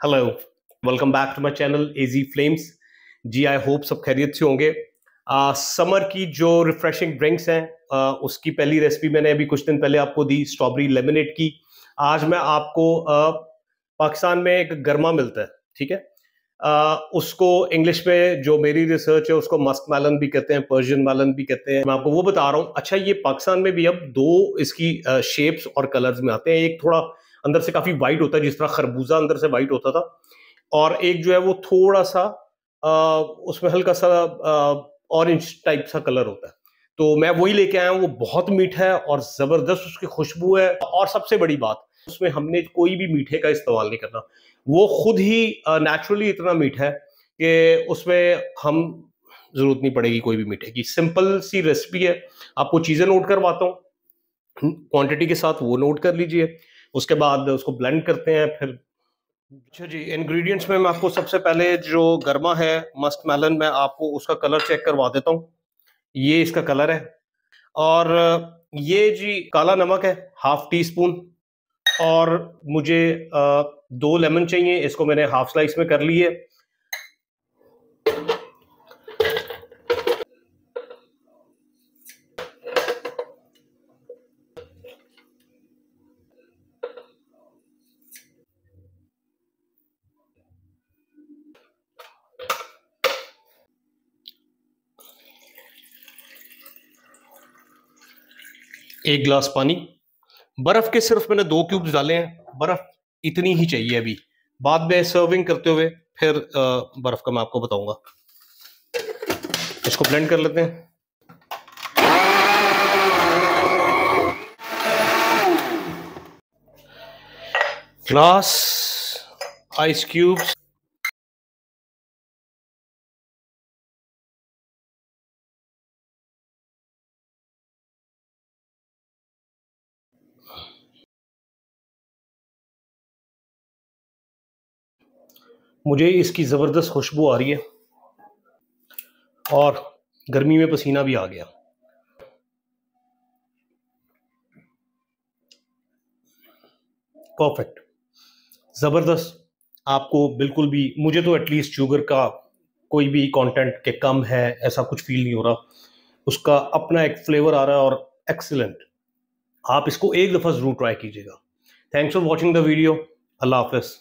Hello, welcome back to my channel AG flames. जी I hope सब खैरियत से होंगे। समर की जो रिफ्रेशिंग ड्रिंक्स हैं उसकी पहली रेसिपी मैंने अभी कुछ दिन पहले आपको दी, स्ट्रॉबेरी लेमनेड की। आज मैं आपको पाकिस्तान में एक गर्मा मिलता है, ठीक है। उसको इंग्लिश में जो मेरी रिसर्च है उसको मस्क मेलन भी कहते हैं, पर्शियन मेलन भी कहते हैं। मैं आपको वो बता रहा हूँ। अच्छा, ये पाकिस्तान में भी अब दो इसकी शेप्स और कलर्स में आते हैं। एक थोड़ा अंदर से काफी वाइट होता है, जिस तरह खरबूजा अंदर से वाइट होता था, और एक जो है वो थोड़ा सा उसमें हल्का सा ऑरेंज टाइप सा कलर होता है। तो मैं वही लेके आया हूँ। वो बहुत मीठा है और जबरदस्त उसकी खुशबू है। और सबसे बड़ी बात, उसमें हमने कोई भी मीठे का इस्तेमाल नहीं करना। वो खुद ही नेचुरली इतना मीठा है कि उसमें हम जरूरत नहीं पड़ेगी कोई भी मीठे की। सिंपल सी रेसिपी है। आपको चीजें नोट करवाता हूँ क्वांटिटी के साथ, वो नोट कर लीजिए। उसके बाद उसको ब्लेंड करते हैं फिर। अच्छा जी, इंग्रेडिएंट्स में मैं आपको सबसे पहले जो गर्मा है मस्क मेलन, मैं आपको उसका कलर चेक करवा देता हूँ। ये इसका कलर है। और ये जी काला नमक है, हाफ टी स्पून। और मुझे 2 लेमन चाहिए, इसको मैंने हाफ स्लाइस में कर ली है। एक गिलास पानी। बर्फ के सिर्फ मैंने 2 क्यूब्स डाले हैं। बर्फ इतनी ही चाहिए अभी। बाद में सर्विंग करते हुए फिर बर्फ का मैं आपको बताऊंगा। इसको ब्लेंड कर लेते हैं। ग्लास, आइस क्यूब्स, मुझे इसकी ज़बरदस्त खुशबू आ रही है और गर्मी में पसीना भी आ गया। परफेक्ट, ज़बरदस्त। आपको बिल्कुल भी, मुझे तो एटलीस्ट शुगर का कोई भी कंटेंट के कम है ऐसा कुछ फील नहीं हो रहा। उसका अपना एक फ्लेवर आ रहा है और एक्सीलेंट। आप इसको एक दफ़ा ज़रूर ट्राई कीजिएगा। Thanks for watching the video. अल्लाह हाफिज़।